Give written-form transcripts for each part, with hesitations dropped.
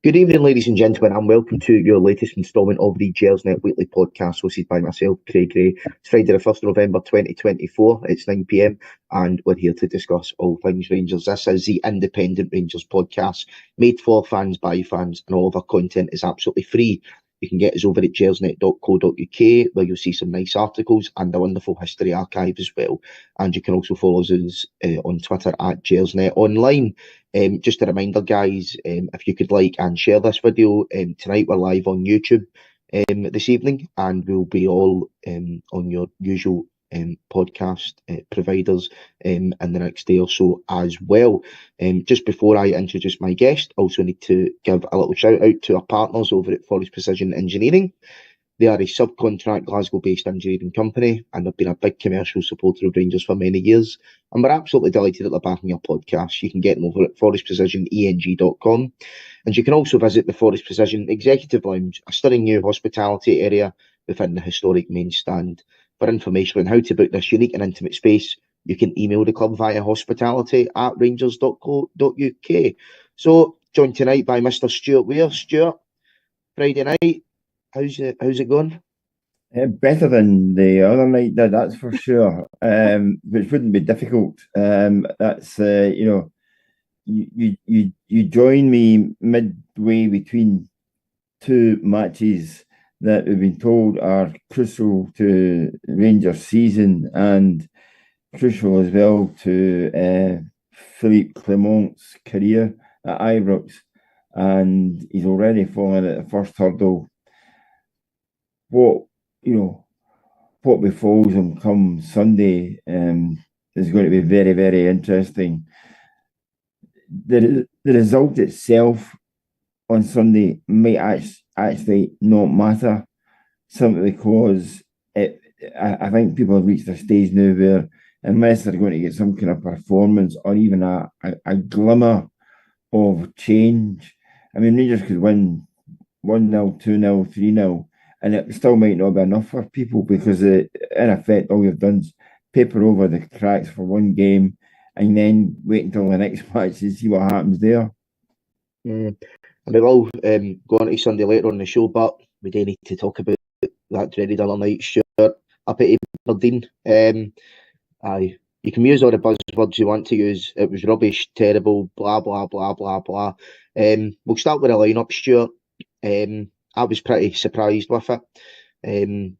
Good evening, ladies and gentlemen, and welcome to your latest instalment of the Gersnet Weekly Podcast, hosted by myself, Craig Gray. It's Friday, the 1st of November 2024. It's 9 p.m, and we're here to discuss all things Rangers. This is the Independent Rangers podcast, made for fans by fans, and all of our content is absolutely free. You can get us over at gersnet.co.uk, where you'll see some nice articles and a wonderful history archive as well. And you can also follow us on Twitter at Gersnet Online. Just a reminder, guys, if you could like and share this video, tonight we're live on YouTube this evening, and we'll be all on your usual podcast providers in the next day or so as well. Just before I introduce my guest, I also need to give a little shout out to our partners over at Forrest Precision Engineering. They are a subcontract Glasgow-based engineering company, and they've been a big commercial supporter of Rangers for many years. And we're absolutely delighted that they're backing our podcast. You can get them over at forrestprecisioneng.com. And you can also visit the Forrest Precision Executive Lounge, a stunning new hospitality area within the historic main stand. For information on how to book this unique and intimate space, you can email the club via hospitality@rangers.co.uk. So, joined tonight by Mr. Stewart Weir. Stewart, Friday night. How's it going? Better than the other night did, that's for sure. Which wouldn't be difficult. That's you join me midway between two matches that we've been told are crucial to Rangers' season and crucial as well to Philippe Clement's career at Ibrox, and he's already fallen at the first hurdle. What befalls him come Sunday is going to be very, very interesting. The result itself on Sunday might actually not matter, simply because I think people have reached a stage now where, unless they're going to get some kind of performance or even a glimmer of change, I mean, Rangers could win 1-0, 2-0, 3-0, and it still might not be enough for people, because in effect all you've done is paper over the cracks for one game and then wait until the next match to see what happens there. And we will go on to Sunday later on the show, but we do need to talk about that dreaded other night, Stuart, up at Aberdeen. Aye, you can use all the buzzwords you want to use. It was rubbish, terrible, blah, blah, blah, blah, blah. We'll start with a lineup, Stuart. I was pretty surprised with it.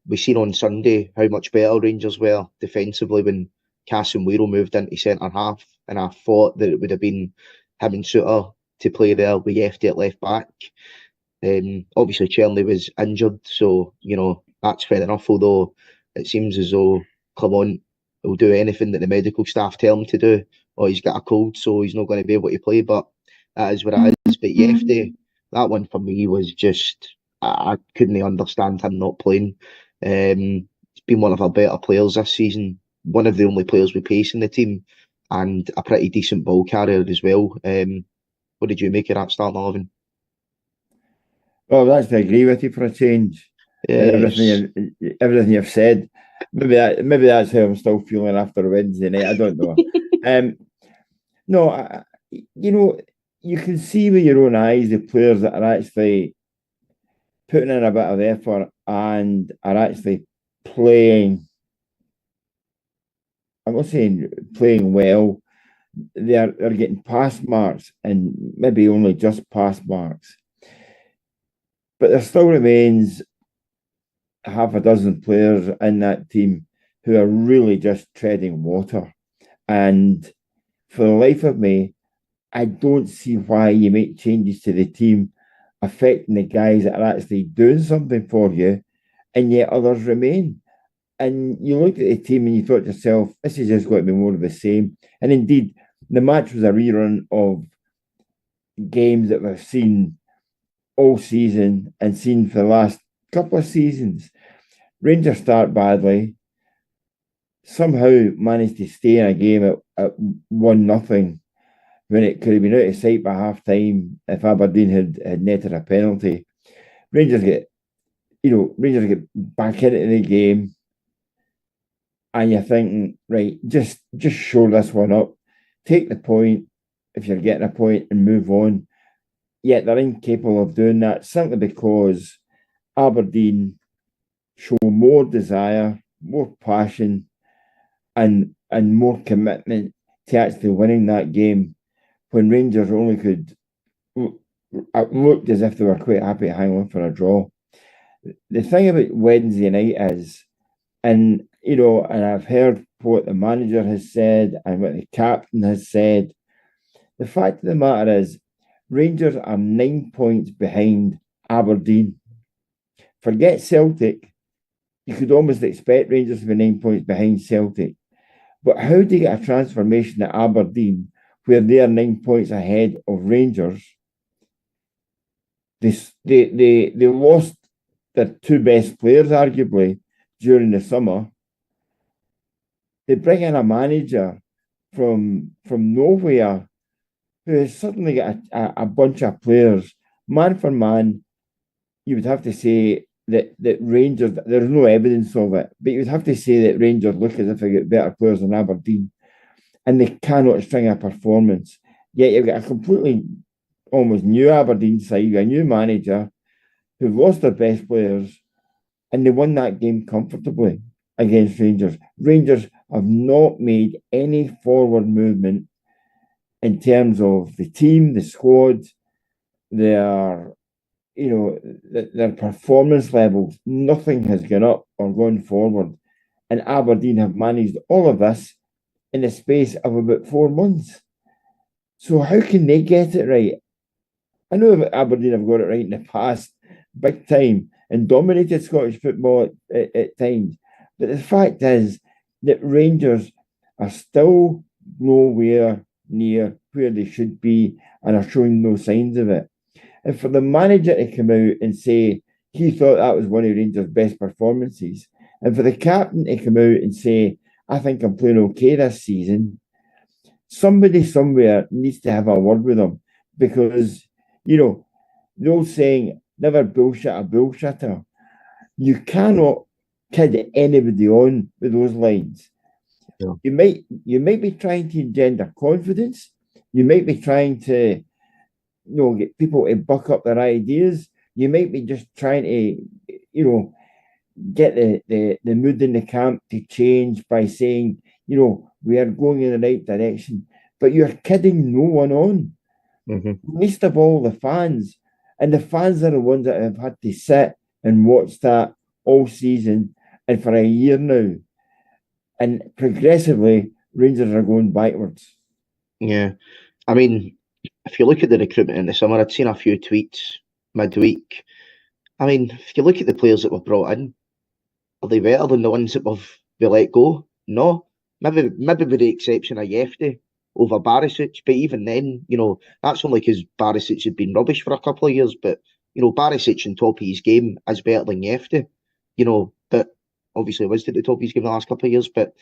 We seen on Sunday how much better Rangers were defensively when Casemiro moved into centre half, and I thought that it would have been him and Suter to play there with Yefty at left back. Obviously Chernley was injured, so that's fair enough, although it seems as though Clement will do anything that the medical staff tell him to do, or he's got a cold, so he's not going to be able to play. But that is what it is. But Yefty, that one for me was just, I couldn't understand him not playing. He's been one of our better players this season, one of the only players with pace in the team, and a pretty decent ball carrier as well. What did you make of that starting 11? Well, that's to agree with you for a change. Everything you've said. Maybe that's how I'm still feeling after Wednesday night. I don't know. No, you can see with your own eyes the players that are actually putting in a bit of effort and are actually playing. I'm not saying playing well. They're getting pass marks, and maybe only just pass marks. But there still remains half a dozen players in that team who are really just treading water. And for the life of me, I don't see why you make changes to the team affecting the guys that are actually doing something for you, and yet others remain. And you looked at the team and you thought to yourself, this is just going to be more of the same. And indeed, the match was a rerun of games that we've seen all season and seen for the last couple of seasons. Rangers start badly, somehow managed to stay in a game at 1-0 when it could have been out of sight by half time if Aberdeen had netted a penalty. Rangers get back into the game, and you're thinking, right, just show this one up, take the point if you're getting a point, and move on. yet they're incapable of doing that simply because Aberdeen show more desire, more passion, and more commitment to actually winning that game, when Rangers only could looked as if they were quite happy to hang on for a draw. The thing about Wednesday night is, and I've heard what the manager has said and what the captain has said. The fact of the matter is, Rangers are 9 points behind Aberdeen. Forget Celtic. You could almost expect Rangers to be 9 points behind Celtic. But how do you get a transformation at Aberdeen where they are 9 points ahead of Rangers? They lost their two best players, arguably, during the summer. They bring in a manager from nowhere who has suddenly got a bunch of players. Man for man, you would have to say that Rangers, there's no evidence of it, but you would have to say that Rangers look as if they get better players than Aberdeen, and they cannot string a performance. Yet you've got a completely almost new Aberdeen side, a new manager who've lost their best players, and they won that game comfortably against Rangers. Rangers have not made any forward movement in terms of the team, the squad, their performance levels. Nothing has gone up or gone forward. And Aberdeen have managed all of this in the space of about 4 months. So how can they get it right? I know Aberdeen have got it right in the past, big time, and dominated Scottish football at times. But the fact is that Rangers are still nowhere near where they should be and are showing no signs of it. And for the manager to come out and say he thought that was one of Rangers' best performances, and for the captain to come out and say, I think I'm playing okay this season, somebody somewhere needs to have a word with them, because, the old saying, never bullshit a bullshitter. You cannot kid anybody on with those lines. Yeah. You might be trying to engender confidence. You might be trying to get people to buck up their ideas. You might be just trying to get the mood in the camp to change by saying, we are going in the right direction. But you're kidding no one on. Mm-hmm. Least of all the fans. And the fans are the ones that have had to sit and watch that all season and for a year now. And progressively, Rangers are going backwards. Yeah. I mean, if you look at the recruitment in the summer, I'd seen a few tweets midweek. I mean, if you look at the players that were brought in, are they better than the ones that we let go? No. Maybe with the exception of Yefty over Barisic, but even then, that's only because Barisic had been rubbish for a couple of years. But Barisic on top of his game is better than Yefty. But obviously was at the top of his game the last couple of years. But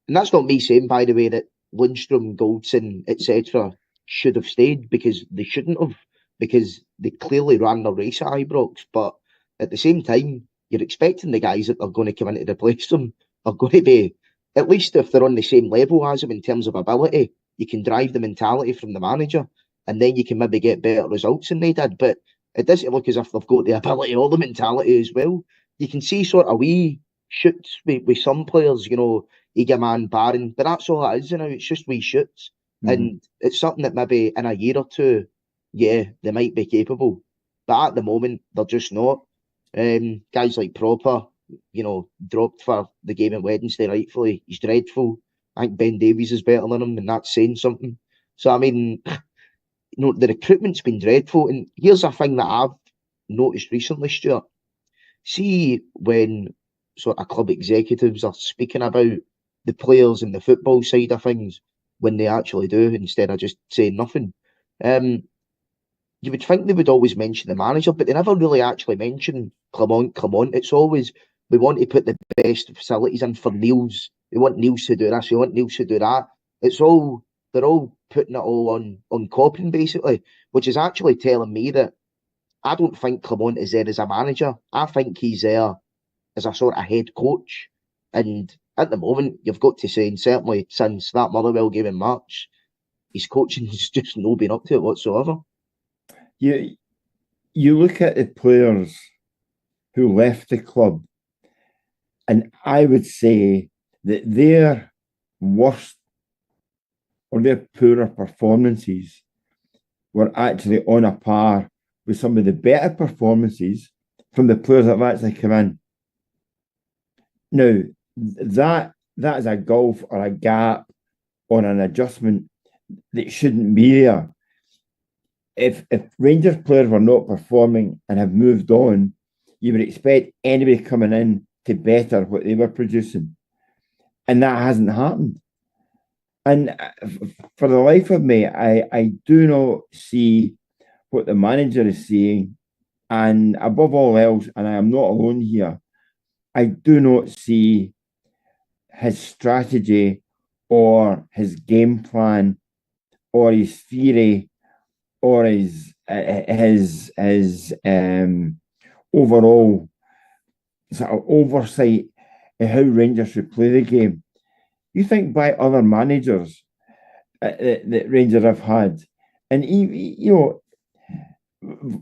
and that's not me saying, by the way, that Lundstrom, Goldson, etc. should have stayed, because they shouldn't have, because they clearly ran the race at Ibrox. But at the same time, you're expecting the guys that are going to come in to replace them are going to be, at least if they're on the same level as them in terms of ability, you can drive the mentality from the manager, and then you can maybe get better results than they did. But it doesn't look as if they've got the ability or the mentality as well. You can see sort of wee shoots with some players, Egerman, Barron, but that's all it is now. It's just wee shoots. And it's something that maybe in a year or two, they might be capable. But at the moment, they're just not. Guys like Proper, dropped for the game on Wednesday, rightfully. He's dreadful. I think Ben Davies is better than him, and that's saying something. So, I mean, the recruitment's been dreadful. And here's a thing that I've noticed recently, Stuart. See, when sort of club executives are speaking about the players and the football side of things, when they actually do, instead of just saying nothing. You would think they would always mention the manager, but they never really actually mention Clement. It's always, we want to put the best facilities in for Niels. We want Niels to do this. We want Niels to do that. They're all putting it all on Copin, basically, which is actually telling me that I don't think Clement is there as a manager. I think he's there as a sort of head coach. And at the moment, you've got to say, and certainly since that Motherwell game in March, his coaching's just not been up to it whatsoever. you look at the players who left the club, and I would say that their worst or their poorer performances were actually on a par with some of the better performances from the players that have actually come in. Now, that is a gulf or a gap or an adjustment that shouldn't be there. If Rangers players were not performing and have moved on, you would expect anybody coming in to better what they were producing. And that hasn't happened. And for the life of me, I do not see what the manager is saying. And above all else, and I am not alone here, I do not see his strategy or his game plan or his theory or his overall sort of oversight of how Rangers should play the game. You think by other managers that Rangers have had, and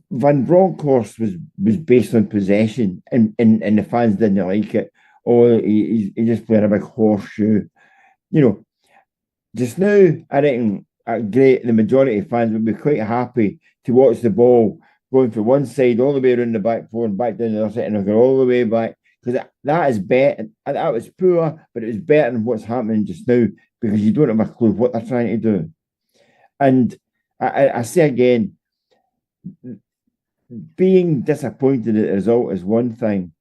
Van Bronckhorst was based on possession, and the fans didn't like it. Oh, he just playing a big horseshoe. Just now, I reckon the majority of fans would be quite happy to watch the ball going from one side all the way around the back four and back down the other side and go all the way back. Because that is better. That was poor, but it was better than what's happening just now because you don't have a clue what they're trying to do. And I say again, being disappointed at the result is one thing.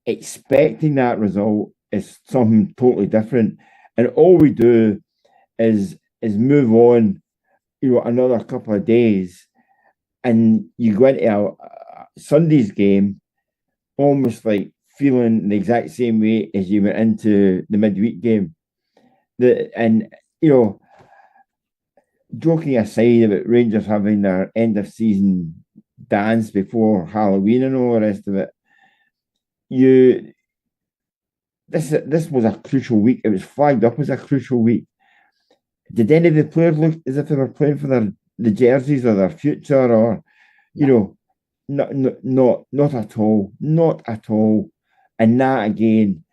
Expecting that result is something totally different. And all we do is move on, another couple of days, and you go into a Sunday's game almost like feeling the exact same way as you went into the midweek game. Joking aside about Rangers having their end of season dance before Halloween and all the rest of it, this was a crucial week. It was flagged up as a crucial week. Did any of the players look as if they were playing for the jerseys or their future, or not at all, not at all. And that again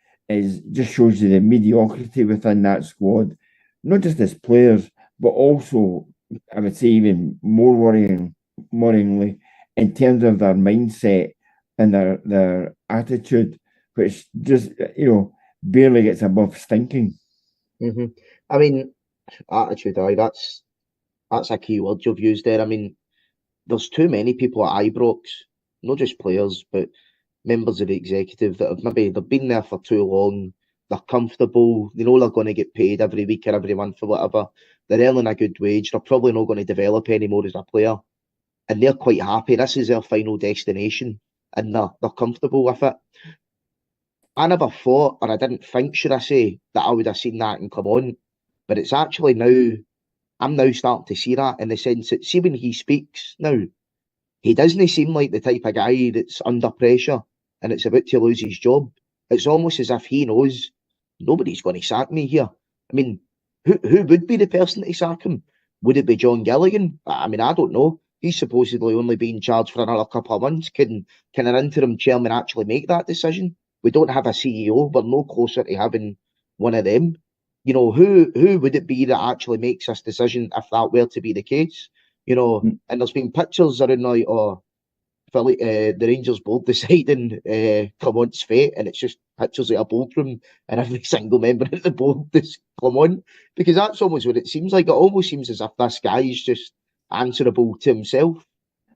just shows you the mediocrity within that squad, not just as players, but also I would say even more worryingly in terms of their mindset and their attitude, which just barely gets above stinking. Mm-hmm. I mean, attitude, that's a key word you've used there. I mean, there's too many people at Ibrox, not just players, but members of the executive that have maybe they've been there for too long. They're comfortable. They know they're going to get paid every week or every month or whatever. They're earning a good wage. They're probably not going to develop anymore as a player, and they're quite happy. This is their final destination, and they're comfortable with it. I never thought, or I didn't think, should I say, that I would have seen that and come on. But it's actually now, I'm now starting to see that in the sense that, see, when he speaks now, he doesn't seem like the type of guy that's under pressure and it's about to lose his job. It's almost as if he knows nobody's going to sack me here. I mean, who would be the person to sack him? Would it be John Gilligan? I mean, I don't know. He's supposedly only being charged for another couple of months. Can an interim chairman actually make that decision? We don't have a CEO. We're no closer to having one of them. Who would it be that actually makes this decision if that were to be the case? And there's been pictures around like, the Rangers board deciding Clemont's fate, and it's just pictures of a boardroom and every single member of the board is Clement, because that's almost what it seems like. It almost seems as if this guy is just answerable to himself.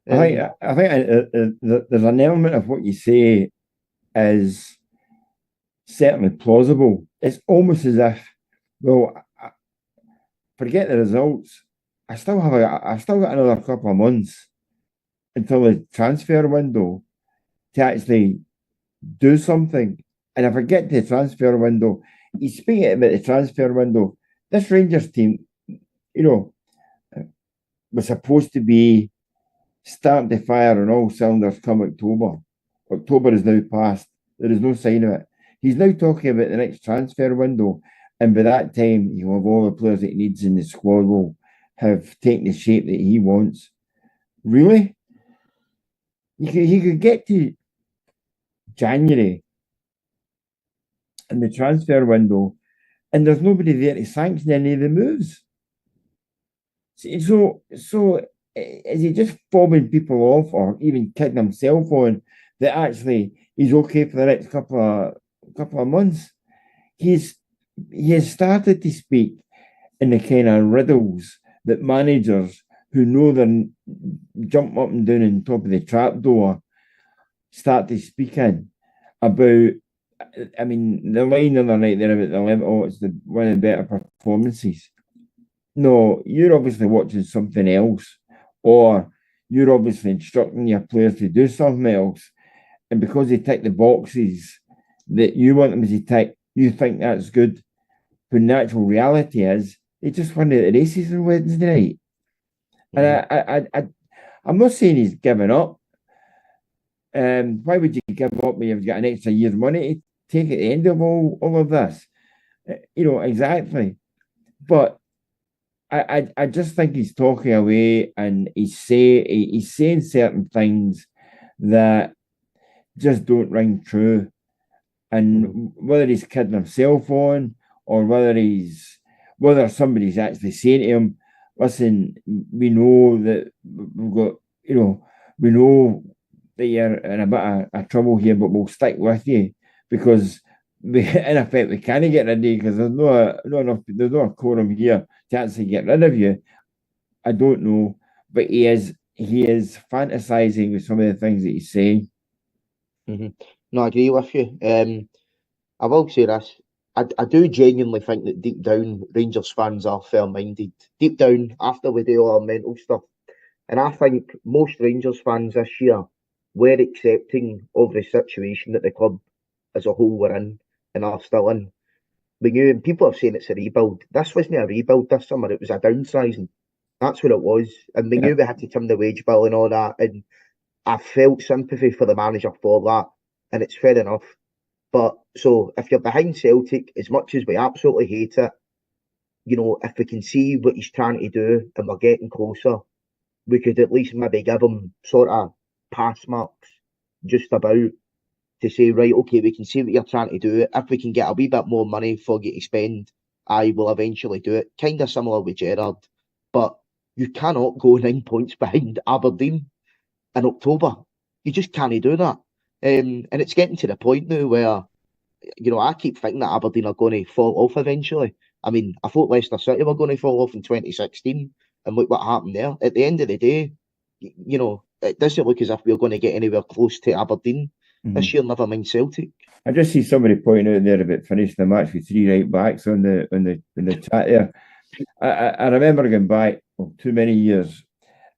I think there's an element of what you say is certainly plausible. It's almost as if, forget the results. I still got another couple of months until the transfer window to actually do something. And if I get to the transfer window, he's speaking about the transfer window. This Rangers team, was supposed to be starting to fire on all cylinders come October. October is now past. There is no sign of it. He's now talking about the next transfer window. And by that time, he'll have all the players that he needs in the squad will have taken the shape that he wants. Really? he could get to January in the transfer window, and there's nobody there to sanction any of the moves. So is he just fobbing people off, or even kidding himself on that actually he's okay for the next couple of months? He has started to speak in the kind of riddles that managers who know they're jump up and down on top of the trapdoor start to speak in about. I mean, the line the other night there about the level, oh, it's one of the better performances. No, you're obviously watching something else, or you're obviously instructing your players to do something else. And because they tick the boxes that you want them to tick, you think that's good. When the actual reality is, they just won the races on Wednesday night. And I'm not saying he's given up. Why would you give up when you've got an extra year's money to take at the end of all of this? Exactly. But I just think he's talking away, and he's saying certain things that just don't ring true. And whether he's kidding himself on, or whether somebody's actually saying to him, listen, we know that we've got, we know that you're in a bit of trouble here, but we'll stick with you because in effect we can't get rid of you because there's no quorum here to actually get rid of you. I don't know, but he is fantasizing with some of the things that he's saying. No, I agree with you. I will say this. I do genuinely think that deep down Rangers fans are fair-minded. Deep down, after we do all our mental stuff. And I think most Rangers fans this year were accepting of the situation that the club as a whole were in and are still in. We knew, and people are saying it's a rebuild. This wasn't a rebuild this summer, it was a downsizing. That's what it was. And we knew we had to trim the wage bill and all that. And I felt sympathy for the manager for that. And it's fair enough. But so if you're behind Celtic, as much as we absolutely hate it, if we can see what he's trying to do and we're getting closer, we could at least maybe give him sort of pass marks just about to say, right, okay, we can see what you're trying to do. If we can get a wee bit more money for you to spend, I will eventually do it. Kind of similar with Gerrard. But you cannot go 9 points behind Aberdeen in October. You just can't do that. And it's getting to the point now where, I keep thinking that Aberdeen are going to fall off eventually. I mean, I thought Leicester City were going to fall off in 2016, and look what happened there. At the end of the day, it doesn't look as if we're going to get anywhere close to Aberdeen this year, never mind Celtic. I just see somebody pointing out there about finishing the match with 3 right backs on the chat there. I remember going back too many years,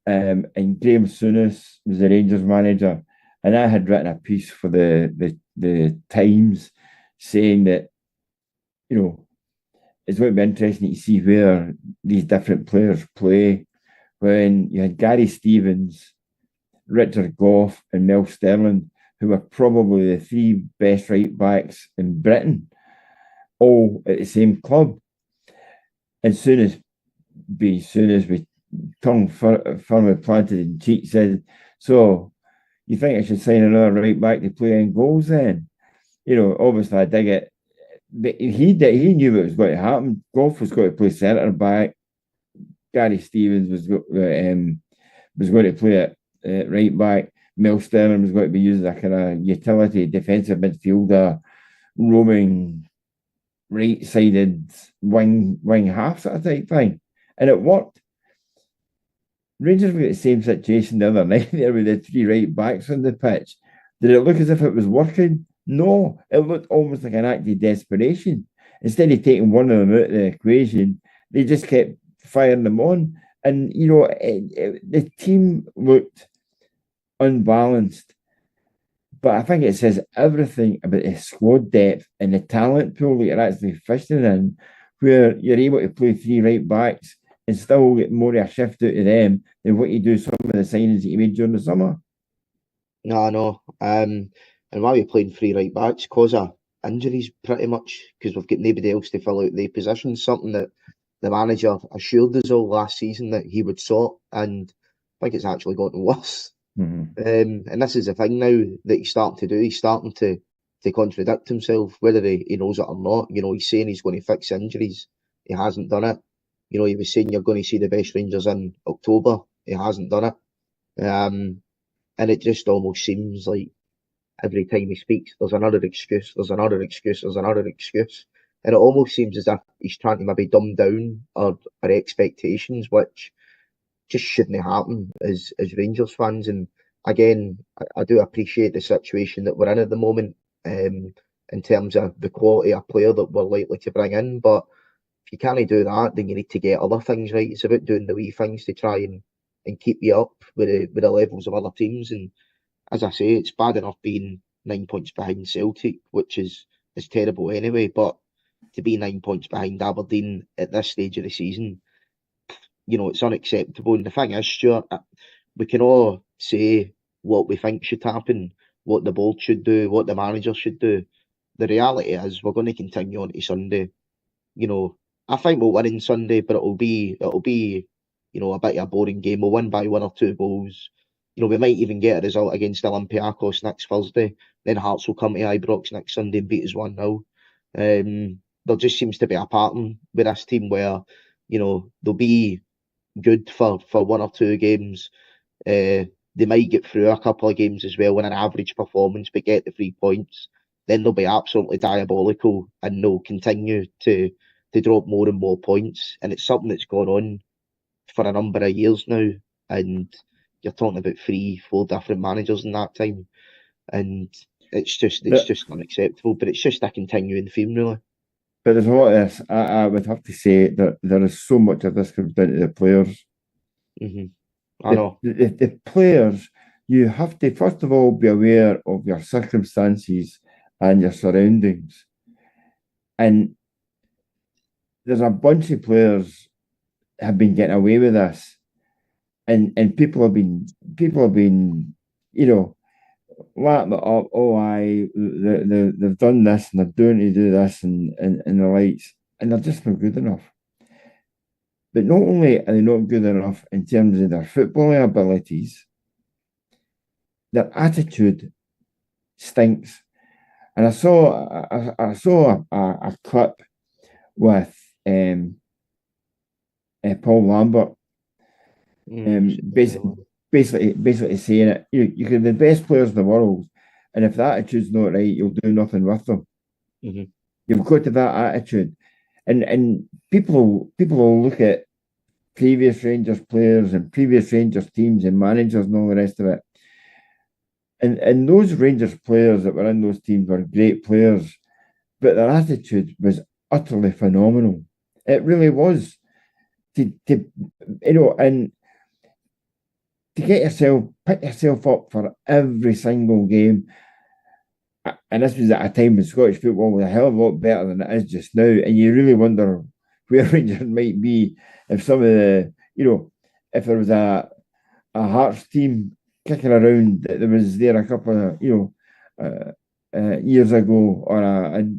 and Graham Souness was the Rangers manager, and I had written a piece for the Times saying that, it's going to be interesting to see where these different players play. When you had Gary Stevens, Richard Gough, and Mel Sterling, who were probably the 3 best right backs in Britain, all at the same club. And soon as we tongue firmly planted in cheek, said, "So you think I should sign another right back to play in goals then?" Obviously I dig it. But he knew what was going to happen. Gough was going to play centre back. Gary Stevens was going to play at right back. Mel Sterling was going to be used as a kind of utility defensive midfielder, roaming right-sided wing half sort of type thing. And it worked. Rangers were in the same situation the other night there with the 3 right backs on the pitch. Did it look as if it was working? No, it looked almost like an act of desperation. Instead of taking one of them out of the equation, they just kept firing them on. And, the team looked unbalanced. But I think it says everything about the squad depth and the talent pool that you're actually fishing in, where you're able to play 3 right backs and still get more of a shift out of them than what you do some of the signings that you made during the summer. No. And why are we playing 3 right backs? Cause of injuries, pretty much, because we've got nobody else to fill out the positions. Something that the manager assured us all last season that he would sort, and I think it's actually gotten worse. And this is the thing now that he's starting to do. He's starting to contradict himself, whether he knows it or not. You know, he's saying he's going to fix injuries. He hasn't done it. You know, he was saying you're going to see the best Rangers in October. He hasn't done it. And it just almost seems like every time he speaks, there's another excuse, there's another excuse, there's another excuse. And it almost seems as if he's trying to maybe dumb down our expectations, which just shouldn't happen as Rangers fans. And again, I do appreciate the situation that we're in at the moment, in terms of the quality of player that we're likely to bring in. But if you can't do that, then you need to get other things right. It's about doing the wee things to try and keep you up with the levels of other teams. And as I say, it's bad enough being 9 points behind Celtic, which is terrible anyway. But to be 9 points behind Aberdeen at this stage of the season, you know, it's unacceptable. And the thing is, Stuart, we can all say what we think should happen, what the board should do, what the manager should do. The reality is we're going to continue on to Sunday. You know, I think we'll win on Sunday, but it'll be, you know, a bit of a boring game. We'll win by 1 or 2 goals. You know, we might even get a result against Olympiacos next Thursday. Then Hearts will come to Ibrox next Sunday and beat us 1-0. There just seems to be a pattern with this team where, you know, they'll be good for 1 or 2 games. They might get through a couple of games as well in an average performance, but get the 3 points. Then they'll be absolutely diabolical and they'll continue to drop more and more points. And it's something that's gone on for a number of years now. And you're talking about 3-4 different managers in that time. And it's just unacceptable. But it's just a continuing theme, really. But there's a lot of this. I would have to say that there is so much of this comes down to the players. I know. The players, you have to, first of all, be aware of your circumstances and your surroundings. And there's a bunch of players have been getting away with this. And people have been, you know, lapping it up. Oh, they've done this and they're doing to do this and the likes, and they're just not good enough. But not only are they not good enough in terms of their footballing abilities, their attitude stinks. And I saw a clip with Paul Lambert, basically saying it. You can be the best players in the world, and if the attitude's not right, you'll do nothing with them. You've got to have that attitude, and people will look at previous Rangers players and previous Rangers teams and managers and all the rest of it. And those Rangers players that were in those teams were great players, but their attitude was utterly phenomenal. It really was. To you know, and to pick yourself up for every single game. And this was at a time when Scottish football was a hell of a lot better than it is just now. And you really wonder where Rangers might be if some of the, you know, if there was a Hearts team kicking around that was there a couple of, you know, years ago, or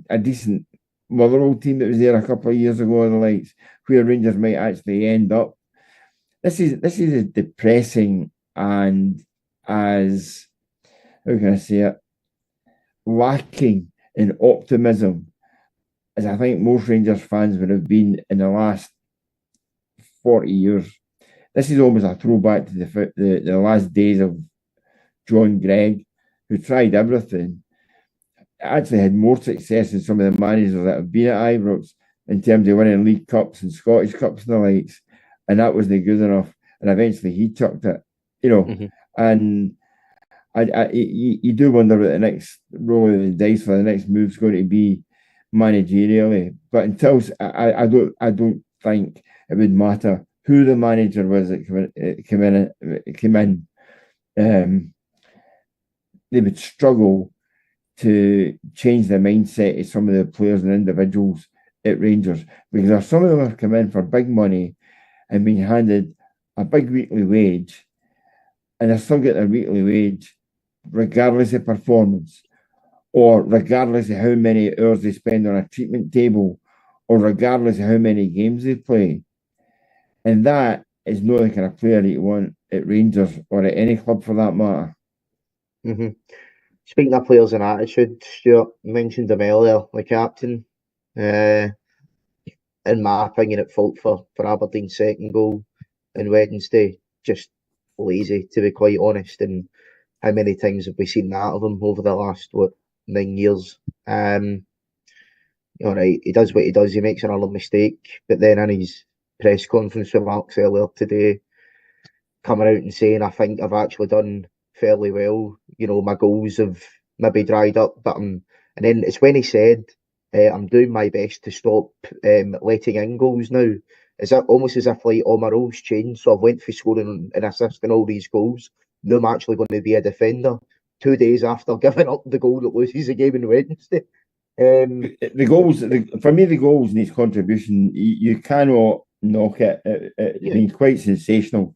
a decent Motherwell team that was there a couple of years ago, or the likes, where Rangers might actually end up. This is as depressing and as, how can I say it, lacking in optimism as I think most Rangers fans would have been in the last 40 years. This is almost a throwback to the last days of John Gregg, who tried everything. Actually had more success than some of the managers that have been at Ibrox in terms of winning League Cups and Scottish Cups and the likes, and that wasn't good enough. And eventually he chucked it, you know. And you do wonder what the next roll of the dice for the next move is going to be managerially. But until I don't think it would matter who the manager was that came in. They would struggle to change the mindset of some of the players and individuals at Rangers, because some of them have come in for big money and been handed a big weekly wage, and they still get their weekly wage regardless of performance, or regardless of how many hours they spend on a treatment table, or regardless of how many games they play. And that is not the kind of player that you want at Rangers or at any club for that matter. Mm-hmm. Speaking of players and attitude, Stewart mentioned him earlier, the captain. In my opinion, at fault for Aberdeen's second goal on Wednesday. Just lazy, to be quite honest. And how many times have we seen that of him over the last 9 years? Right, he does what he does. He makes another mistake, but then in his press conference remarks earlier today, coming out and saying, "I think I've actually done fairly well. My goals have maybe dried up, but I'm." And then it's when he said, "I'm doing my best to stop letting in goals now." Is that almost as if like all my roles changed? So I've went for scoring and assisting all these goals. Now I'm actually going to be a defender. 2 days after giving up the goal that loses the game on Wednesday. The goals, for me, the goals and his contribution, you cannot knock it. It's been quite sensational.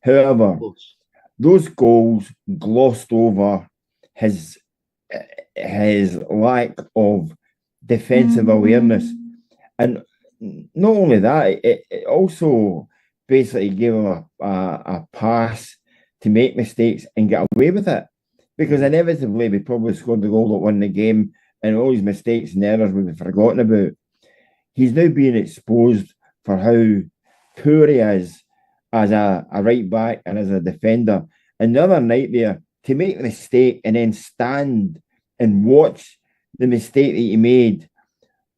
However, those goals glossed over his lack of defensive awareness, and not only that, it also basically gave him a pass to make mistakes and get away with it, because inevitably we probably scored the goal that won the game, and all his mistakes and errors would be forgotten about. He's now being exposed for how poor he is as a right back and as a defender. And the other night there, to make the mistake and then stand and watch the mistake that he made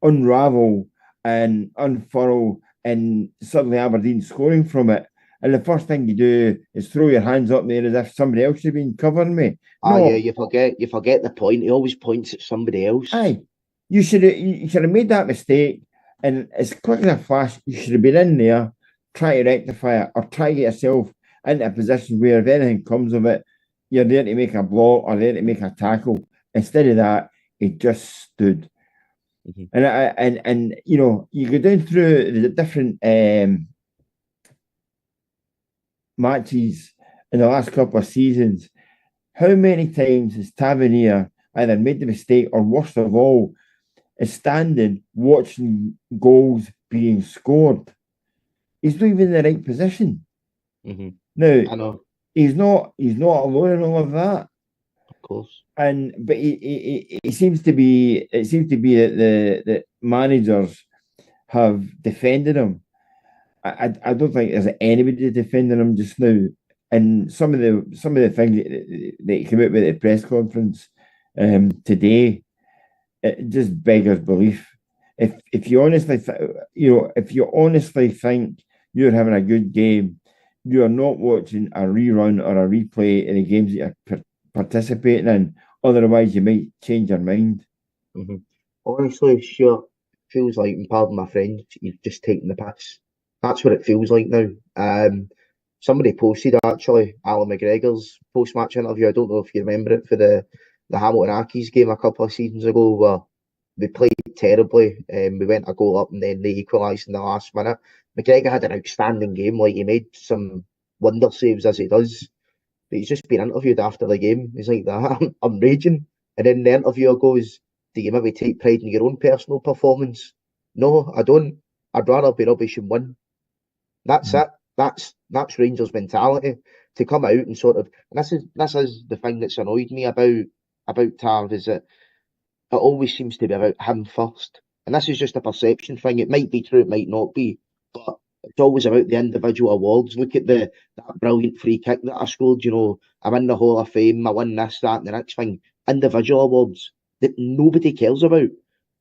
unravel and unfurl, and suddenly Aberdeen scoring from it. And the first thing you do is throw your hands up there as if somebody else should have been covering me. No. Yeah, you forget the point. He always points at somebody else. Aye. You should have made that mistake, and as quick as a flash, you should have been in there, try to rectify it, or try to get yourself into a position where if anything comes of it, you're there to make a block or there to make a tackle. Instead of that, he just stood. Mm-hmm. And you go down through the different matches in the last couple of seasons. How many times has Tavernier either made the mistake or, worst of all, is standing watching goals being scored? He's not even in the right position. Mm-hmm. Now, I know. He's not alone in all of that. Of course. But he seems to be. It seems to be that the managers have defended him. I don't think there's anybody defending him just now. And some of the things that he came out with at the press conference today, it just beggars belief. If you honestly think you're having a good game, you are not watching a rerun or a replay in the games that you're participating in. Otherwise, you might change your mind. Mm-hmm. Honestly, sure, feels like, and pardon my French, you've just taken the piss. That's what it feels like now. Somebody posted actually Alan McGregor's post-match interview. I don't know if you remember it, for the Hamilton Accies game a couple of seasons ago, where we played terribly. We went a goal up and then they equalised in the last minute. McGregor had an outstanding game. Like, he made some wonder saves as he does. But he's just been interviewed after the game. He's like, that I'm raging. And then the interviewer goes, "Do you maybe take pride in your own personal performance?" "No, I don't. I'd rather be rubbish and win." That's it. That's Rangers' mentality, to come out and sort of. And this is the thing that's annoyed me about Tav, is that it always seems to be about him first. And this is just a perception thing. It might be true, it might not be, but it's always about the individual awards. Look at that brilliant free kick that I scored. I'm in the Hall of Fame. I win this, that, and the next thing. Individual awards that nobody cares about.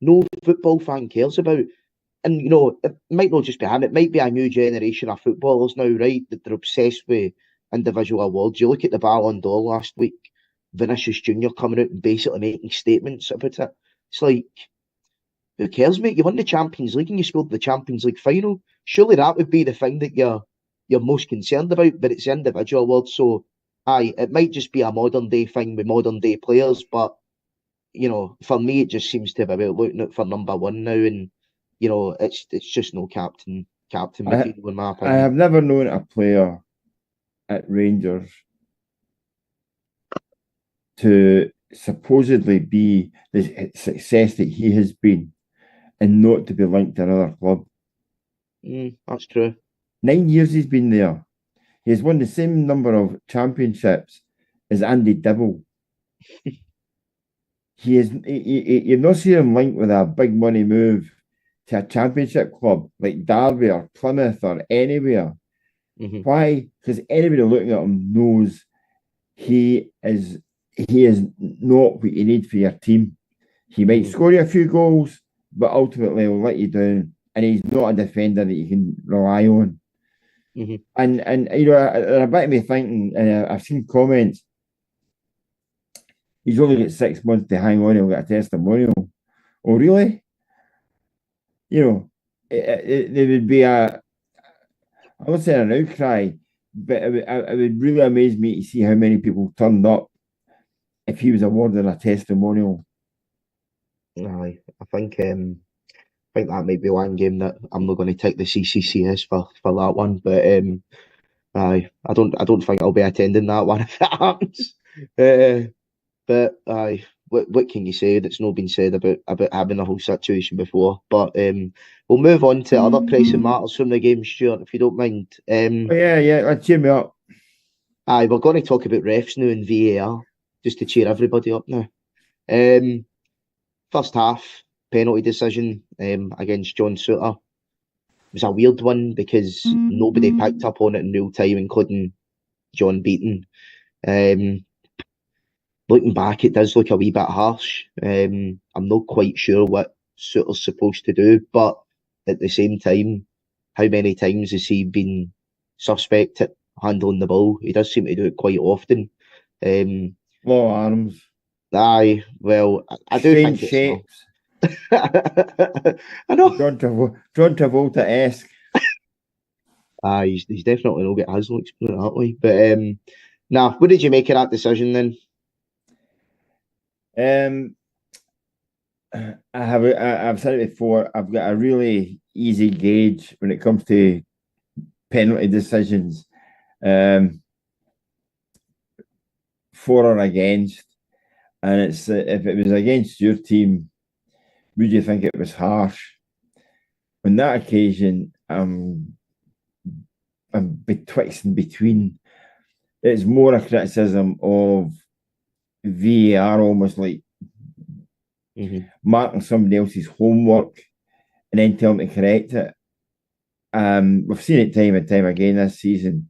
No football fan cares about. And, it might not just be him. It might be a new generation of footballers now, right? That they're obsessed with individual awards. You look at the Ballon d'Or last week, Vinicius Jr. coming out and basically making statements about it. It's like, who cares, mate? You won the Champions League and you scored the Champions League final. Surely that would be the thing that you're most concerned about, but it's the individual awards. So, aye, it might just be a modern day thing with modern day players, but, for me, it just seems to be about looking out for number one now, and it's just no captain material, in my opinion. I have never known a player at Rangers to supposedly be the success that he has been and not to be linked to another club. That's true. 9 years he's been there. He has won the same number of championships as Andy Dibble. You've not seen him linked with a big money move to a championship club like Derby or Plymouth or anywhere. Why? Because anybody looking at him knows he is not what you need for your team. He might score you a few goals, but ultimately he'll let you down. And he's not a defender that you can rely on. And a bit of me thinking, and I've seen comments, he's only got 6 months to hang on, he'll get a testimonial. Oh, really? There would be I won't say an outcry, but it would really amaze me to see how many people turned up if he was awarded a testimonial. Aye, I think that might be one game that I'm not going to take the CCCS for that one, but aye, I don't think I'll be attending that one if that happens. But aye, what can you say that's not been said about having the whole situation before? But we'll move on to other pressing matters from the game, Stuart, if you don't mind. Yeah, cheer me up. Aye, we're going to talk about refs now and VAR, just to cheer everybody up now. First half, penalty decision against John Souttar. It was a weird one because nobody picked up on it in real time, including John Beaton. Looking back, it does look a wee bit harsh. I'm not quite sure what Souttar's supposed to do, but at the same time, how many times has he been suspect at handling the ball? He does seem to do it quite often. Low arms. Aye, well, I do think it's shapes. I know. John Travolta-esque. Aye, he's definitely not got his looks, put it that way. But what did you make of that decision then? I've said it before. I've got a really easy gauge when it comes to penalty decisions, for or against. And it's if it was against your team, would you think it was harsh? On that occasion, I'm betwixt and between. It's more a criticism of VAR, almost like marking somebody else's homework and then telling them to correct it. We've seen it time and time again this season.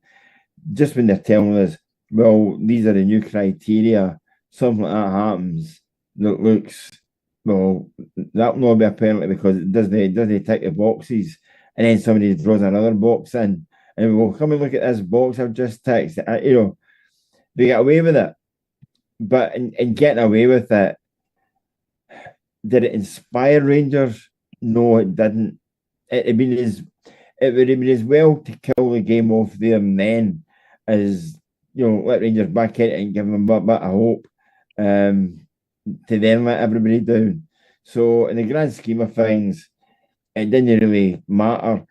Just when they're telling us, well, these are the new criteria, something like that happens that looks, well, that will not be a penalty because it doesn't tick the boxes, and then somebody draws another box in, and we'll come and look at this box I've just ticked. They get away with it, but in getting away with it, did it inspire Rangers? No, it didn't. It would have been as well to kill the game off there and then as let Rangers back in it and give them a bit of hope, to then let everybody down. So in the grand scheme of things, it didn't really matter.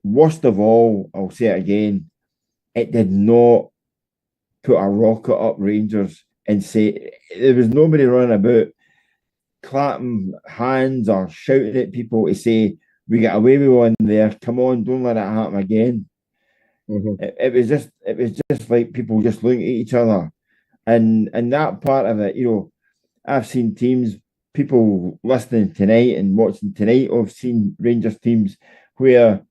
Worst of all, I'll say it again, it did not put a rocket up Rangers and say there was nobody running about clapping hands or shouting at people to say we got away with one there. Come on, don't let it happen again. It was just like people just looking at each other, and that part of it, I've seen teams, people listening tonight and watching tonight. I've seen Rangers teams where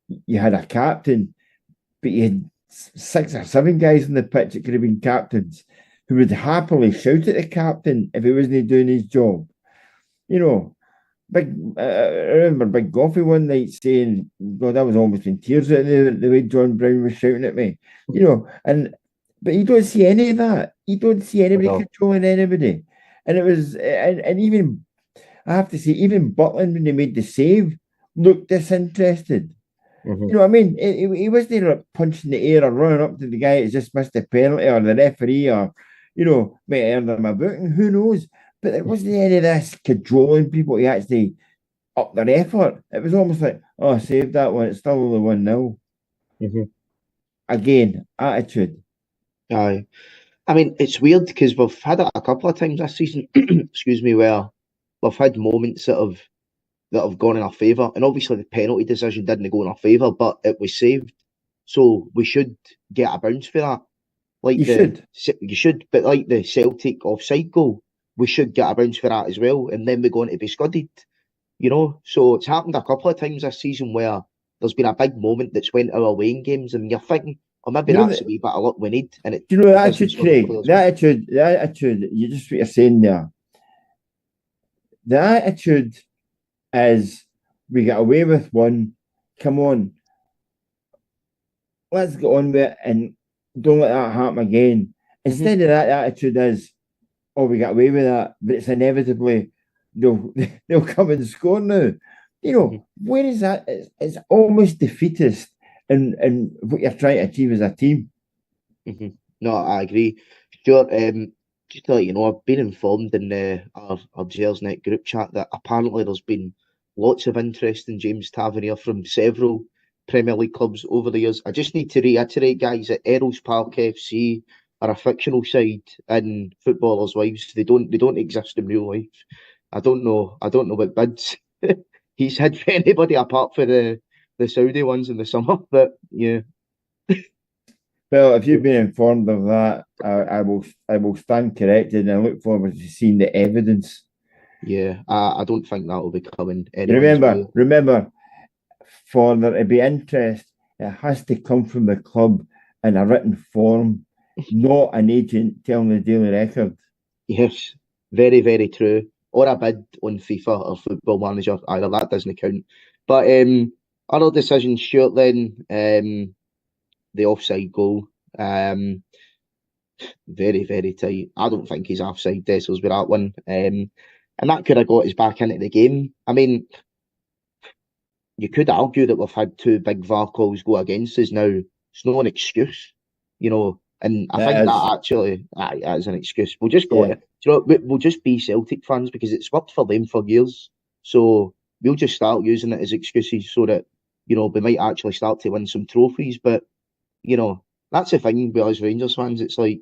you had a captain, but you had 6 or 7 guys on the pitch that could have been captains who would happily shout at the captain if he wasn't doing his job. I remember Big Goffey one night saying, God, I was almost in tears at the way John Brown was shouting at me. But you don't see any of that. You don't see anybody controlling anybody. And it was, and even, I have to say, even Butland, when he made the save, looked disinterested. You know what I mean? He wasn't like punching the air or running up to the guy that's just missed a penalty or the referee or, might have earned him a booking, who knows? But there wasn't any of this cajoling people to actually up their effort. It was almost like, oh, I saved that one. It's still only 1-0. Again, attitude. Aye. I mean, it's weird because we've had it a couple of times this season, excuse me, where we've had moments that have that have gone in our favour. And obviously the penalty decision didn't go in our favour, but it was saved. So we should get a bounce for that. You should, but like the Celtic offside goal, we should get a bounce for that as well, and then we're going to be scudded. So it's happened a couple of times this season where there's been a big moment that's went our way in games, and you're thinking, or maybe that's a wee bit of luck we need. And the attitude, Craig, the attitude, you just what you're saying there. The attitude is we get away with one. Come on, let's get on with it and don't let that happen again. Instead of that, attitude is, oh, we got away with that, but it's inevitably they'll come and score now. Where is that? It's almost defeatist in what you're trying to achieve as a team. No, I agree. Stewart, just to let you know, I've been informed in our Gersnet group chat that apparently there's been lots of interest in James Tavernier from several Premier League clubs over the years. I just need to reiterate, guys, that Errol's Park FC are a fictional side in Footballers' Wives. They don't exist in real life. I don't know what bids he's had for anybody apart for the Saudi ones in the summer. But yeah. Well, if you've been informed of that, I will stand corrected, and I look forward to seeing the evidence. Yeah, I don't think that will be coming anyway. Remember, for there to be interest, it has to come from the club in a written form, not an agent telling the Daily Record. Yes, very, very true. Or a bid on FIFA or Football Manager. Either that doesn't count. But other decisions, Stuart, then the offside goal. Very, very tight. I don't think he's offside, Dessels, with that one. And that could have got us back into the game. I mean, you could argue that we've had two big VAR calls go against us now. It's not an excuse, and I think that actually that is an excuse. We'll just go we'll just be Celtic fans because it's worked for them for years. So we'll just start using it as excuses so that, we might actually start to win some trophies. But, that's the thing with us Rangers fans. It's like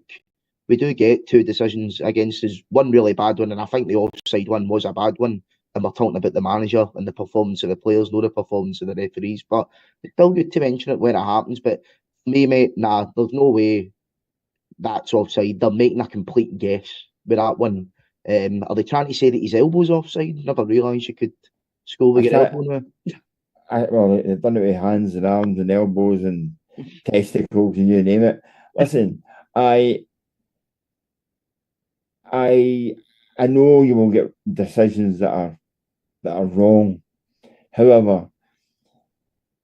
we do get two decisions against us, one really bad one, and I think the offside one was a bad one. And we're talking about the manager and the performance of the players, not the performance of the referees. But it's still good to mention it when it happens. But for me, mate, there's no way that's offside. They're making a complete guess with that one. Are they trying to say that his elbow's offside? Never realised you could score with your elbow. Well, they've done it with hands and arms and elbows and testicles and you name it. Listen, I know you will get decisions that are wrong. However,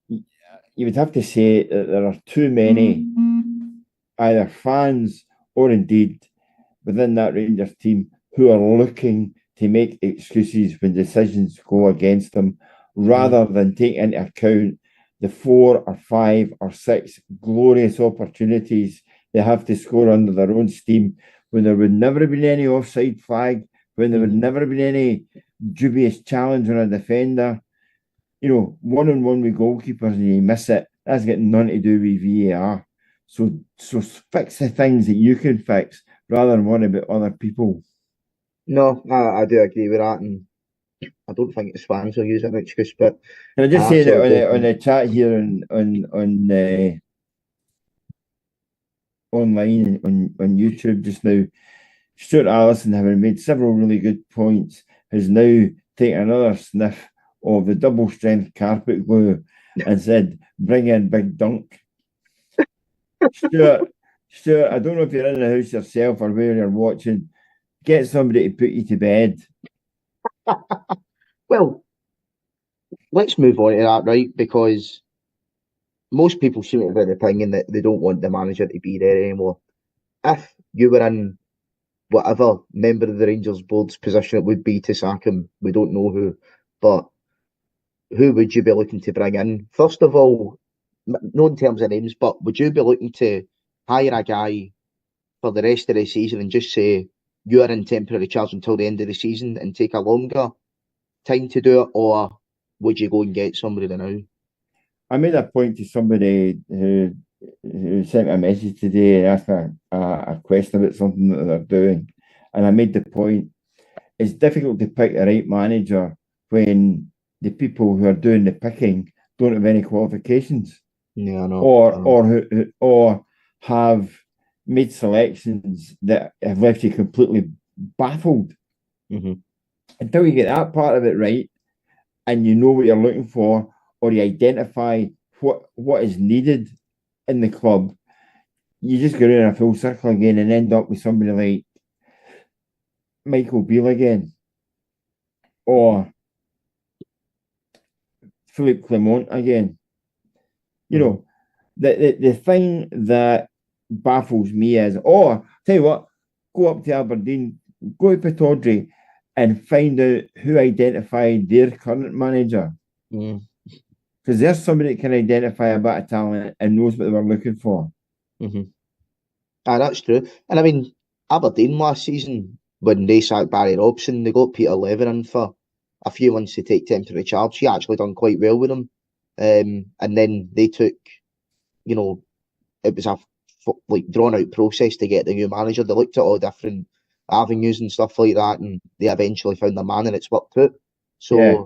you would have to say that there are too many either fans or indeed within that Rangers team who are looking to make excuses when decisions go against them, rather than take into account the 4 or 5 or 6 glorious opportunities they have to score under their own steam, when there would never have been any offside flag, when there would never have been any dubious challenge on a defender. One-on-one with goalkeepers and you miss it, that's got nothing to do with VAR. So fix the things that you can fix rather than worry about other people. No, I do agree with that, and I don't think it's fans who use an excuse. But can I just say that on the chat here on online on YouTube just now, Stuart Allison, having made several really good points, has now taken another sniff of the double strength carpet glue and said, "Bring in Big Dunk." Stuart, I don't know if you're in the house yourself or where you're watching. Get somebody to put you to bed. Well, let's move on to that, right? Because most people seem to have the opinion that they don't want the manager to be there anymore. If you were in whatever member of the Rangers board's position it would be to sack him, we don't know who, but who would you be looking to bring in? First of all, not in terms of names, but would you be looking to hire a guy for the rest of the season and just say you are in temporary charge until the end of the season and take a longer time to do it, or would you go and get somebody now? I made a point to somebody who sent me a message today and asked a question about something that they're doing, and I made the point: it's difficult to pick the right manager when the people who are doing the picking don't have any qualifications, Yeah, I know. or have made selections that have left you completely baffled. Mm-hmm. Until you get that part of it right, and you know what you're looking for, or you identify what is needed in the club, you just go in a full circle again and end up with somebody like Michael Beale again, or Philippe Clement again. You know, the thing that baffles me is, tell you what, go up to Aberdeen, go to Pittodrie, and find out who identified their current manager. Because there's somebody that can identify a bit of talent and knows what they were looking for. That's true. And I mean, Aberdeen last season, when they sacked Barry Robson, they got Peter Levin in for a few months to take temporary charge. He actually done quite well with them. And then they took, you know, it was a drawn out process to get the new manager. They looked at all different avenues and stuff like that, and they eventually found their man, and it's worked out. So, yeah.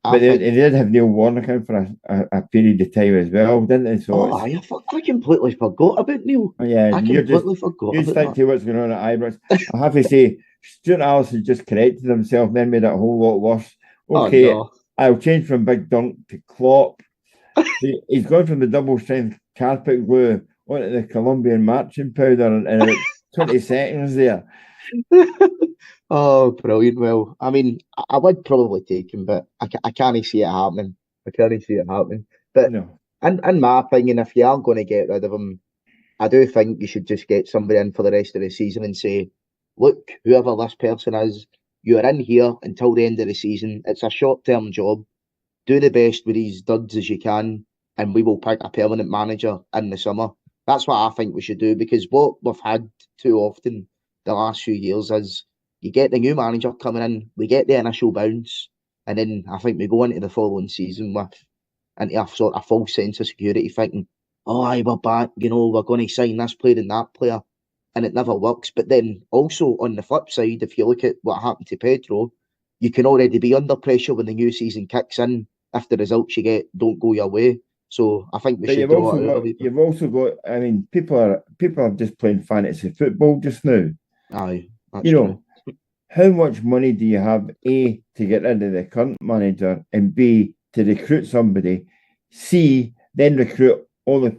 But they did have Neil Warnock in for a period of time as well, didn't they? So I completely forgot about Neil. Yeah, I completely forgot you about stick that. to what's going on at Ibrox. I have to say, Stuart Allison just corrected himself, then made it a whole lot worse. Okay, I'll change from Big Dunk to Klopp. He's gone from the double strength carpet glue onto the Colombian marching powder in about 20 seconds there. Oh, brilliant. Well, I mean, I would probably take him, but I can't see it happening. But No. in my opinion, if you are going to get rid of him, I do think you should just get somebody in for the rest of the season and say, look, whoever this person is, you're in here until the end of the season. It's a short-term job. Do the best with these duds as you can, and we will pick a permanent manager in the summer. That's what I think we should do, because what we've had too often the last few years is you get the new manager coming in, we get the initial bounce, and then I think we go into the following season with into a sort of false sense of security, thinking, oh, aye, we're back, we're going to sign this player and that player, and it never works. But then also on the flip side, if you look at what happened to Pedro, you can already be under pressure when the new season kicks in if the results you get don't go your way. So I think we should draw it out a wee bit. You've also got, I mean, people are just playing fantasy football just now. Aye, that's true. How much money do you have, A, to get rid of the current manager, and B, to recruit somebody, C, then recruit all the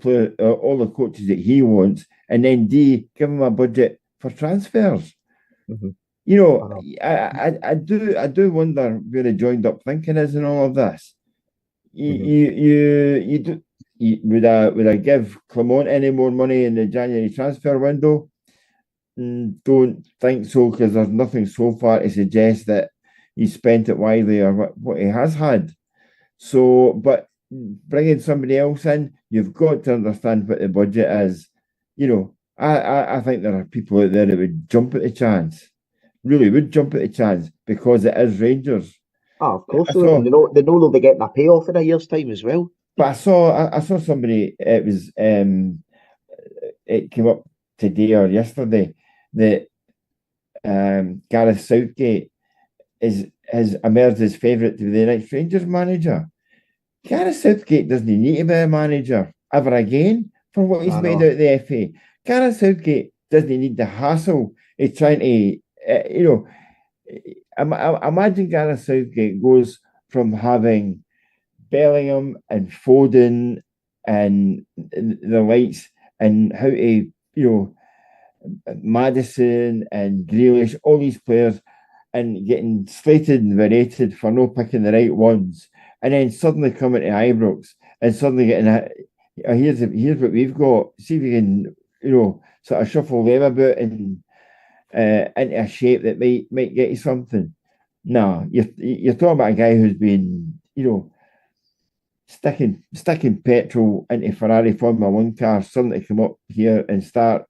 coaches that he wants, and then D, give him a budget for transfers. I do wonder where the joined up thinking is in all of this. Would I give Clement any more money in the January transfer window? Don't think so, because there's nothing so far to suggest that he spent it widely or what he has had. So, but bringing somebody else in, you've got to understand what the budget is. I think there are people out there that would jump at the chance, really would jump at the chance, because it is Rangers. Oh, of course. They know they'll be getting a payoff in a year's time as well. But I saw somebody. It was it came up today or yesterday that Gareth Southgate has emerged as favourite to be the next Rangers manager. Gareth Southgate doesn't need to be a manager ever again for what he's made out of the FA. Gareth Southgate doesn't need the hassle of trying to, imagine Gareth Southgate goes from having Bellingham and Foden and the likes, and how to, Maddison and Grealish, all these players, and getting slated and berated for not picking the right ones, and then suddenly coming to Ibrox and suddenly getting here's what we've got. See if you can, sort of shuffle them about and into a shape that might get you something. No, you're talking about a guy who's been, sticking petrol into Ferrari Formula One cars, suddenly come up here and start,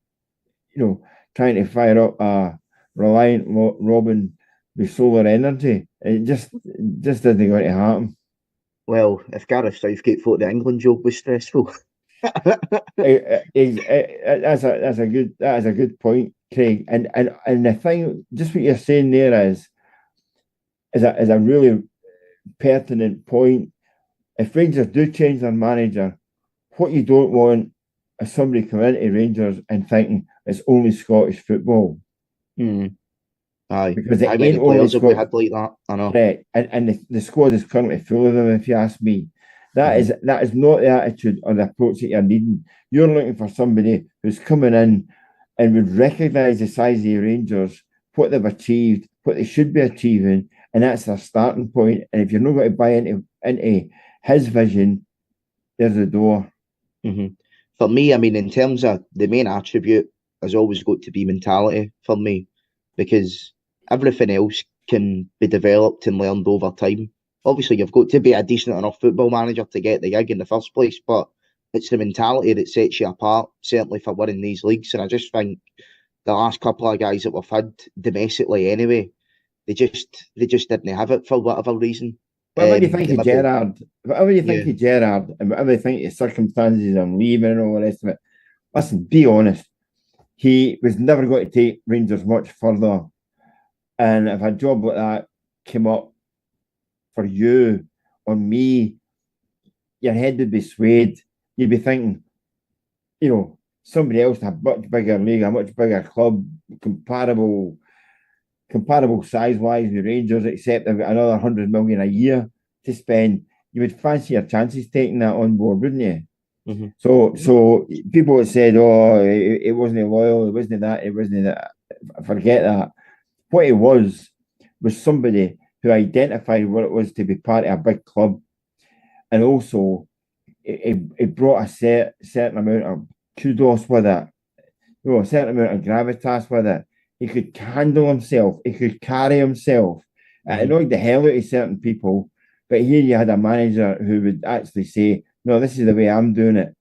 trying to fire up a Reliant Robin with solar energy. It just isn't going to happen. Well, if Gareth Southgate thought the England job was stressful. That's a good point, Craig. And the thing, just what you're saying there is a really pertinent point. If Rangers do change their manager, what you don't want is somebody coming into Rangers and thinking it's only Scottish football. Aye. Because How it many ain't only players have we Scottish. had like that? I know. Correct. And the squad is currently full of them, if you ask me. That is not the attitude or the approach that you're needing. You're looking for somebody who's coming in and would recognise the size of the Rangers, what they've achieved, what they should be achieving, and that's their starting point. And if you're not going to buy into his vision, there's the door. For me, I mean, in terms of the main attribute has always got to be mentality for me, because everything else can be developed and learned over time. Obviously, you've got to be a decent enough football manager to get the gig in the first place, but it's the mentality that sets you apart, certainly for winning these leagues. And I just think the last couple of guys that we've had domestically anyway, they just didn't have it for whatever reason. Whatever you think of Gerrard, whatever you think of Gerrard, and whatever you think of circumstances and leaving and all the rest of it, listen, be honest. He was never going to take Rangers much further. And if a job like that came up for you or me, your head would be swayed. You'd be thinking, somebody else, a much bigger league, a much bigger club, comparable size-wise with Rangers, except they've got another 100 million a year to spend. You would fancy your chances taking that on board, wouldn't you? So people had said, it wasn't loyal, it wasn't that, it wasn't that. Forget that. What it was somebody who identified what it was to be part of a big club, and also it brought a certain amount of kudos with it, a certain amount of gravitas with it. He could handle himself, he could carry himself. It annoyed the hell out of certain people, but here you had a manager who would actually say, no, this is the way I'm doing it,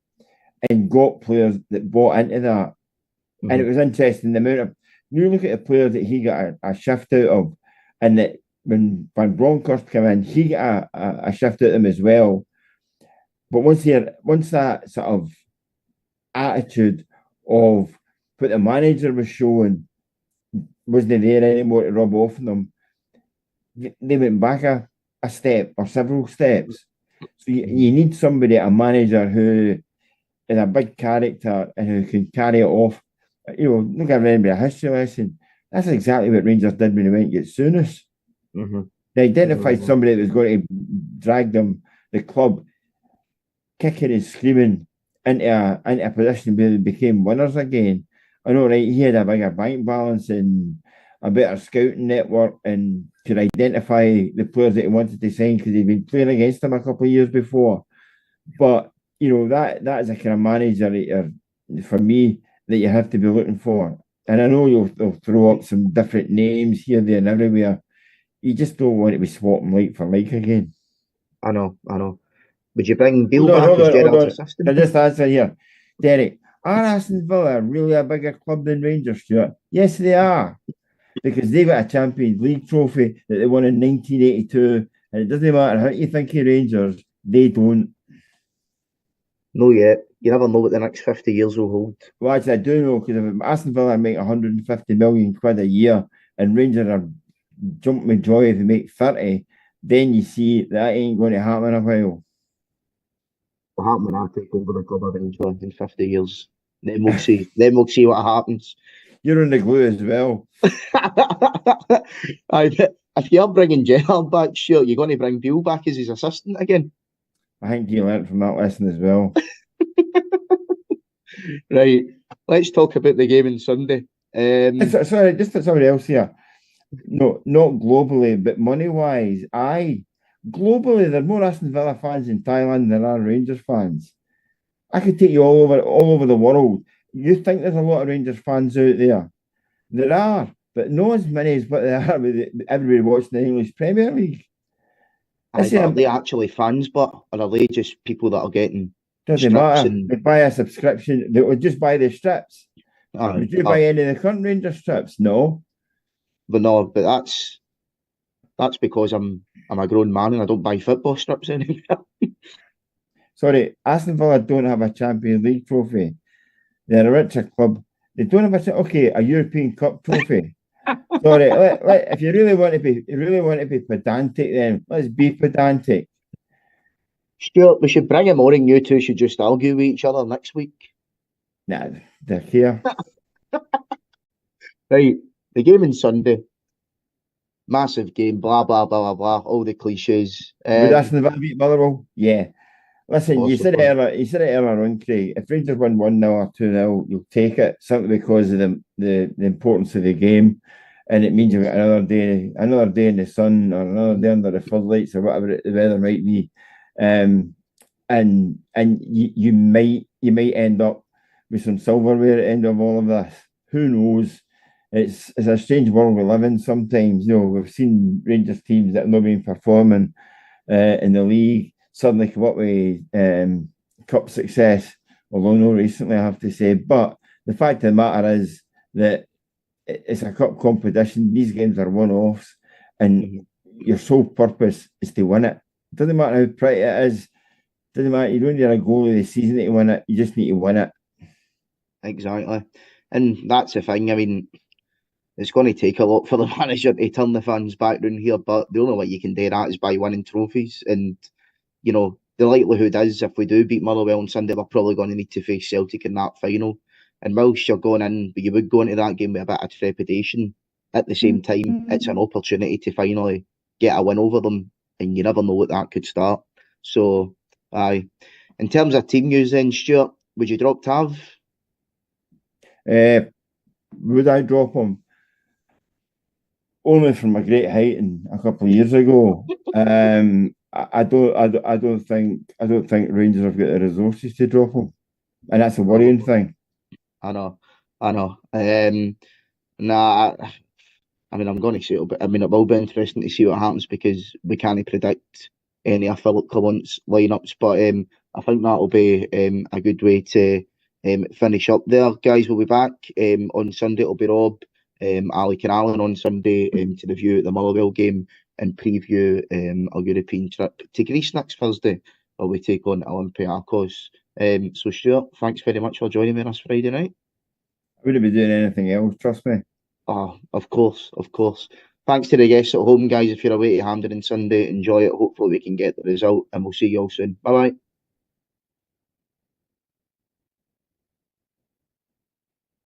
and got players that bought into that. And it was interesting, the amount of, you look at the players that he got a shift out of, and that when Van Bronckhorst came in, he got a shift out of them as well. But once that sort of attitude of what the manager was showing wasn't there anymore to rub off on them, they went back a step or several steps. So you need somebody, a manager who is a big character and who can carry it off. Not give anybody a history lesson. That's exactly what Rangers did when they went to get Souness. They identified somebody that was going to drag them, the club, kicking and screaming into a position where they became winners again. I know, right? He had a bigger bank balance and a better scouting network and could identify the players that he wanted to sign because he'd been playing against them a couple of years before. But, that is a kind of manager that for me, that you have to be looking for. And I know they'll throw up some different names here, there, and everywhere. You just don't want to be swapping like for like again. I know. Would you bring Beale back as Gerrard's assistant? I just answer here. Derek, are Aston Villa really a bigger club than Rangers, Stewart? Yes, they are. Because they got a Champions League trophy that they won in 1982. And it doesn't matter how you think of Rangers, they don't. No, yet. You never know what the next 50 years will hold. Well, actually, I do know, because if Aston Villa make 150 million quid a year and Rangers are jumping with joy if they make 30, then you see that ain't going to happen in a while. What happen when I take over the club eventually in 50 years? Then we'll see. Then we'll see what happens. You're on the glue as well. If you're bringing Gerrard back, sure, you're going to bring Beale back as his assistant again. I think you learnt from that lesson as well. Right, let's talk about the game on Sunday. Sorry, just for somebody else here. No, not globally, but money-wise, aye. Globally, there are more Aston Villa fans in Thailand than there are Rangers fans. I could take you all over the world. You think there's a lot of Rangers fans out there? There are, but not as many as what there are with everybody watching the English Premier League. Are they actually fans, but or are they just people that are getting doesn't matter. They buy a subscription. They would just buy the strips. Would you buy any of the current Rangers strips? No. But that's because I'm a grown man and I don't buy football strips anymore. Sorry, Aston Villa don't have a Champions League trophy. They're a richer club. They don't have a European Cup trophy. Sorry, if you really want to be pedantic, then let's be pedantic. Stuart, we should bring him on and you two should just argue with each other next week. Nah, they're here. Right, the game on Sunday. Massive game, blah, blah, blah, blah, blah, all the cliches. Would Aston Villa beat Motherwell? Yeah. Listen, you said it Possibly. earlier on, Craig. If Rangers win 1-0 or 2-0, you'll take it simply because of the importance of the game. And it means you've got another day in the sun or another day under the floodlights or whatever the weather might be. And you might end up with some silverware at the end of all of this. Who knows? It's a strange world we live in sometimes. You know, we've seen Rangers teams that have not been performing in the league suddenly come up with cup success, although not recently, I have to say. But the fact of the matter is that it's a cup competition. These games are one-offs, and your sole purpose is to win it. It doesn't matter how pretty it is. It doesn't matter. You don't need a goal of the season to win it. You just need to win it. Exactly. And that's the thing. I mean, it's going to take a lot for the manager to turn the fans back round here, but the only way you can do that is by winning trophies. And, you know, the likelihood is if we do beat Motherwell on Sunday, we're probably going to need to face Celtic in that final. And whilst you're going in, but you would go into that game with a bit of trepidation, at the same time, it's an opportunity to finally get a win over them, and you never know what that could start. So, aye. In terms of team news then, Stuart, would you drop Tav? Would I drop him? Only from a great height and a couple of years ago. I don't think Rangers have got the resources to drop him, and that's a worrying thing. I know. Nah, I mean, I'm going to say it, but I mean, it will be interesting to see what happens because we can't predict any of Philip Clement's lineups. But I think that'll be a good way to finish up there. Guys, we'll be back on Sunday. It'll be Rob, Alec and Alan on Sunday to review the Motherwell game and preview a European trip to Greece next Thursday, where we take on Olympiacos. So, Stuart, thanks very much for joining me this Friday night. I wouldn't be doing anything else, trust me. Oh, of course. Thanks to the guests at home, guys. If you're away to Hampden on Sunday, enjoy it. Hopefully we can get the result, and we'll see you all soon. Bye-bye.